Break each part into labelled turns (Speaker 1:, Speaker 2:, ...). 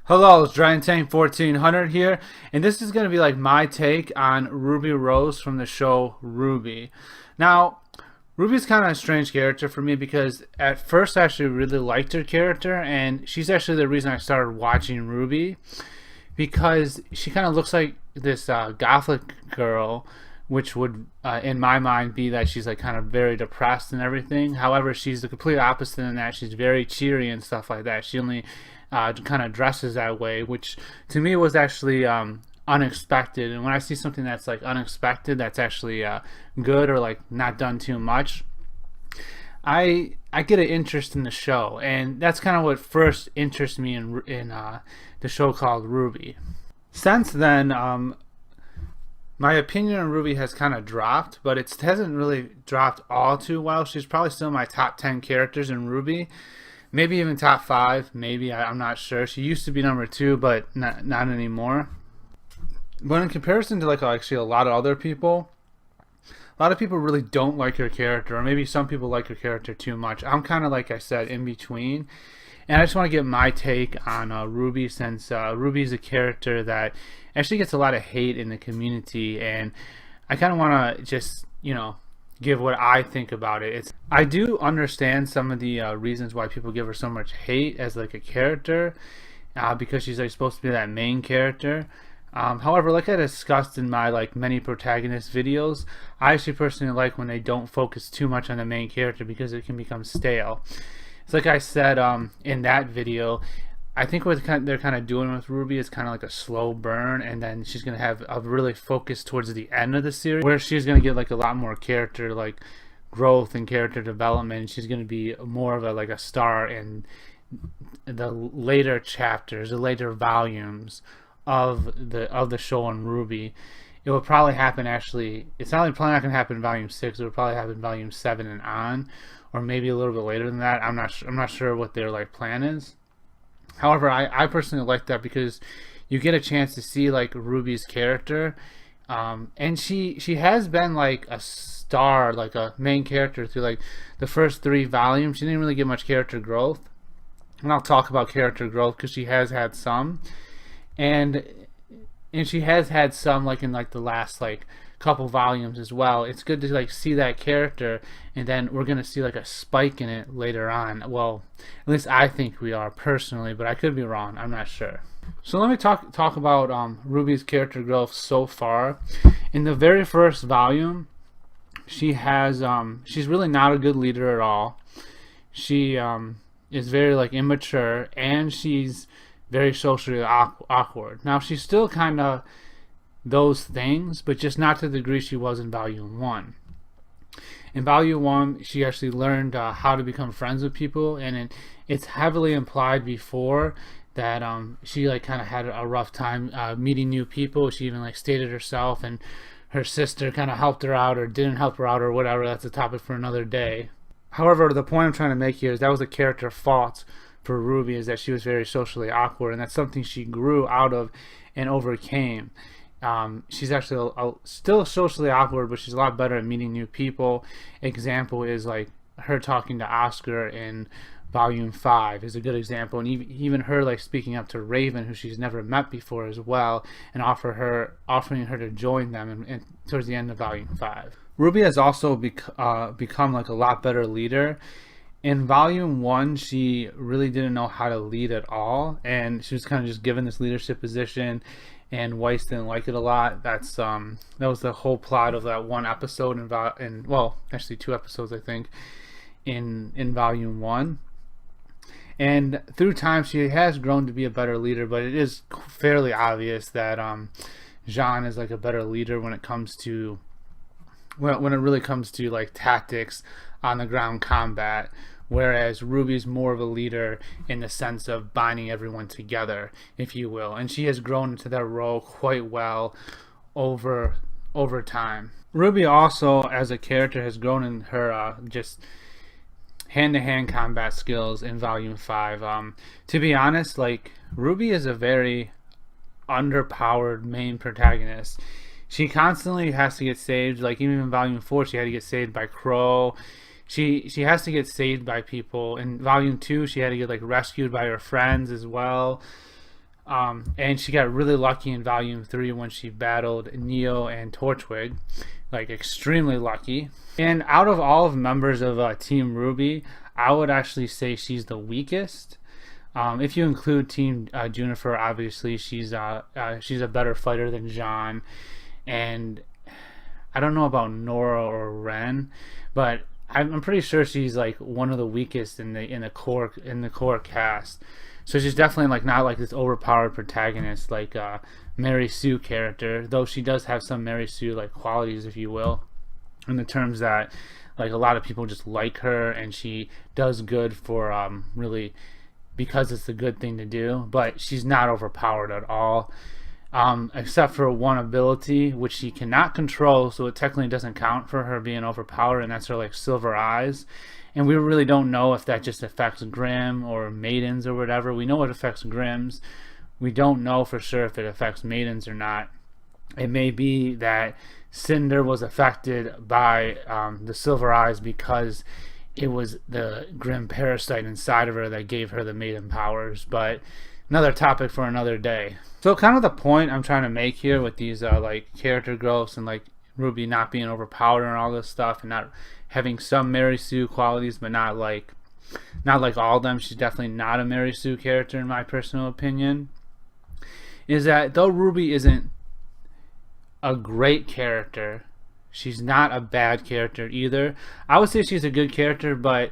Speaker 1: Hello, it's Giant Tank 1400 here, and this is going to be like my take on Ruby Rose from the show RWBY. Now, Ruby's kind of a strange character for me because at first I actually really liked her character, and she's actually the reason I started watching RWBY because she kind of looks like this gothic girl, which would, in my mind, be that she's like kind of very depressed and everything. However, she's the complete opposite in that she's very cheery and stuff like that. She only kind of dresses that way, which to me was actually unexpected. And when I see something that's like unexpected, that's actually good or like not done too much, I get an interest in the show, and that's kind of what first interested me in the show called RWBY. Since then, my opinion on RWBY has kind of dropped, but it hasn't really dropped all too well. She's probably still my top 10 characters in RWBY. Maybe even top 5, maybe, I'm not sure. She used to be number 2, but not anymore. But in comparison to like actually a lot of people really don't like her character, or maybe some people like her character too much. I'm kind of, like I said, in between. And I just want to get my take on RWBY, since RWBY is a character that actually gets a lot of hate in the community, and I kind of want to just, give what I think about it. I do understand some of the reasons why people give her so much hate as like a character, because she's like supposed to be that main character. However, like I discussed in my like many protagonist videos, I actually personally like when they don't focus too much on the main character because it can become stale. It's like I said in that video, I think what they're kind of doing with RWBY is kind of like a slow burn, and then she's going to have a really focus towards the end of the series where she's going to get like a lot more character like growth and character development. She's going to be more of a star in the later chapters, the later volumes of the show on RWBY. It will probably happen, actually, it's probably not going to happen in volume 6. It will probably happen in volume 7 and on, or maybe a little bit later than that. I'm not sure what their like plan is. However, I personally like that because you get a chance to see like RWBY's character, and she has been like a star, like a main character through like the first 3 volumes. She didn't really get much character growth, and I'll talk about character growth because she has had some, and she has had some like in like the last like couple volumes as well. It's good to like see that character, and then we're gonna see like a spike in it later on. Well, at least I think we are personally, but I could be wrong. I'm not sure. So let me talk about RWBY's character growth so far. In the very first volume, she has she's really not a good leader at all. She is very like immature, and she's very socially awkward. Now she's still kind of those things, but just not to the degree she was in volume 1. In volume 1, she actually learned how to become friends with people, and it's heavily implied before that she like kind of had a rough time meeting new people. She even like stated herself, and her sister kind of helped her out or didn't help her out or whatever. That's a topic for another day. However, the point I'm trying to make here is that was a character fault for RWBY, is that she was very socially awkward, and that's something she grew out of and overcame. She's actually still socially awkward, but she's a lot better at meeting new people. Example is like her talking to Oscar in volume 5 is a good example, and even her like speaking up to Raven, who she's never met before as well, and offering her to join them and towards the end of volume 5. RWBY has also become like a lot better leader. In volume 1, she really didn't know how to lead at all, and she was kind of just given this leadership position, and Weiss didn't like it a lot. That was the whole plot of that one episode in well, actually 2 episodes, I think, in volume 1. And through time, she has grown to be a better leader, but it is fairly obvious that Jean is like a better leader when it comes to when it really comes to like tactics on the ground combat, whereas RWBY's more of a leader in the sense of binding everyone together, if you will, and she has grown into that role quite well over time. RWBY also, as a character, has grown in her just hand-to-hand combat skills in volume 5. To be honest, like RWBY is a very underpowered main protagonist. She constantly has to get saved. Like even in volume 4, she had to get saved by Crow. She has to get saved by people. In volume 2, she had to get like rescued by her friends as well. And she got really lucky in Volume 3 when she battled Neo and Torchwig, like extremely lucky. And out of all of members of Team RWBY, I would actually say she's the weakest. If you include Team Juniper, obviously she's a better fighter than John, and I don't know about Nora or Ren, but I'm pretty sure she's like one of the weakest in the core cast. So she's definitely like not like this overpowered protagonist like Mary Sue character, though she does have some Mary Sue like qualities, if you will, in the terms that like a lot of people just like her and she does good for really because it's a good thing to do, but she's not overpowered at all, except for one ability which she cannot control, so it technically doesn't count for her being overpowered, and that's her like silver eyes. And we really don't know if that just affects Grimm or Maidens or whatever. We know it affects Grimms. We don't know for sure if it affects Maidens or not. It may be that Cinder was affected by the silver eyes because it was the Grimm parasite inside of her that gave her the maiden powers, but another topic for another day. So kind of the point I'm trying to make here with these like character growths and like RWBY not being overpowered and all this stuff, and not having some Mary Sue qualities, but not like all of them. She's definitely not a Mary Sue character in my personal opinion. Is that though RWBY isn't a great character, she's not a bad character either. I would say she's a good character, but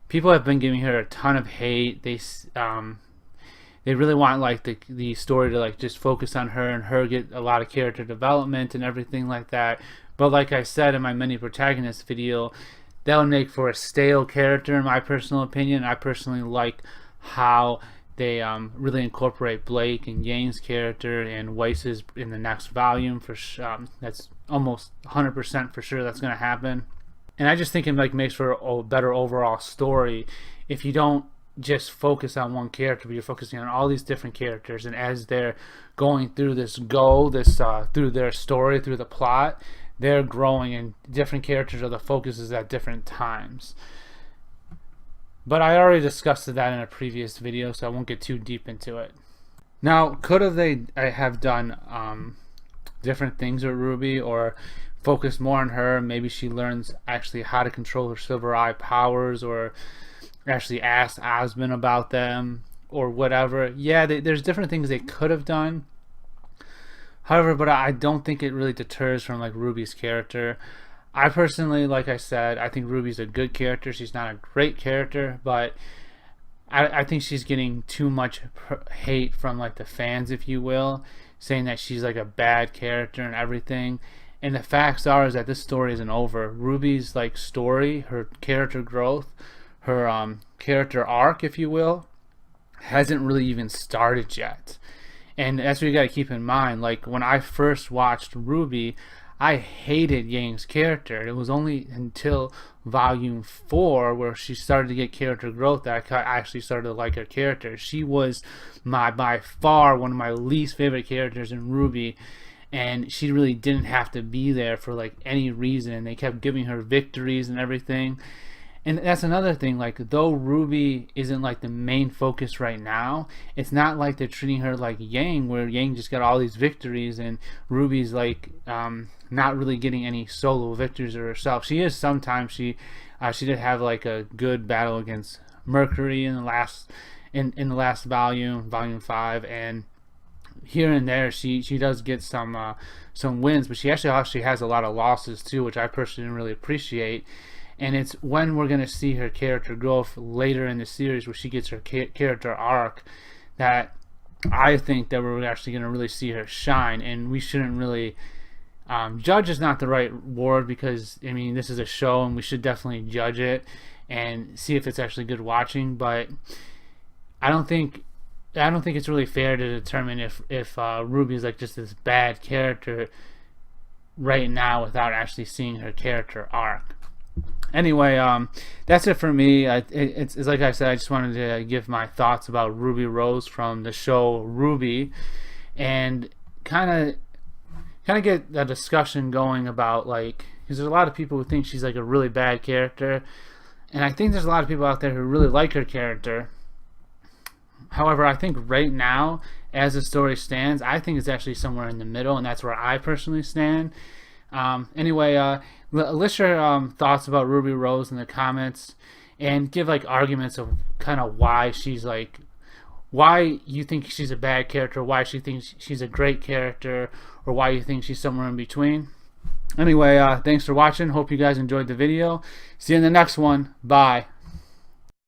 Speaker 1: people have been giving her a ton of hate. They really want like the story to like just focus on her and her get a lot of character development and everything like that. But like I said in my mini protagonist video, that would make for a stale character in my personal opinion. I personally like how they really incorporate Blake and Yang's character and Weiss's in the next volume. For that's almost 100% for sure that's going to happen. And I just think it like makes for a better overall story if you don't just focus on one character, but you're focusing on all these different characters, and as they're going through through their story, through the plot, they're growing, and different characters are the focuses at different times. But I already discussed that in a previous video, so I won't get too deep into it. Now, could they have done different things with RWBY, or focus more on her? Maybe she learns actually how to control her silver eye powers, or actually ask Osmond about them, or whatever. Yeah, there's different things they could have done. However, but I don't think it really deters from like RWBY's character. I personally, like I said, I think RWBY's a good character. She's not a great character, but I think she's getting too much hate from like the fans, if you will, saying that she's like a bad character and everything. And the facts are is that this story isn't over. RWBY's like story, her character growth, her character arc, if you will, hasn't really even started yet. And that's what you got to keep in mind. Like when I first watched RWBY, I hated Yang's character. It was only until volume 4 where she started to get character growth that I actually started to like her character. She was by far one of my least favorite characters in RWBY, and she really didn't have to be there for like any reason. They kept giving her victories and everything. And that's another thing, like though RWBY isn't like the main focus right now, it's not like they're treating her like Yang, where Yang just got all these victories and RWBY's like not really getting any solo victories herself. She is sometimes. She did have like a good battle against Mercury in the last volume, volume 5, and here and there she does get some wins, but she actually has a lot of losses too, which I personally didn't really appreciate. And it's when we're going to see her character growth later in the series, where she gets her character arc, that I think that we're actually going to really see her shine. And we shouldn't really judge is not the right word, because I mean this is a show and we should definitely judge it and see if it's actually good watching. But I don't think it's really fair to determine if RWBY is like just this bad character right now without actually seeing her character arc. Anyway, that's it for me. It's like I said, I just wanted to give my thoughts about Ruby Rose from the show RWBY, and kind of get a discussion going about, like, because there's a lot of people who think she's like a really bad character, and I think there's a lot of people out there who really like her character. However, I think right now, as the story stands, I think it's actually somewhere in the middle, and that's where I personally stand. Anyway, list your thoughts about Ruby Rose in the comments, and give like arguments of kind of why she's like, why you think she's a bad character, why she thinks she's a great character, or why you think she's somewhere in between. Anyway, thanks for watching. Hope you guys enjoyed the video. See you in the next one. Bye.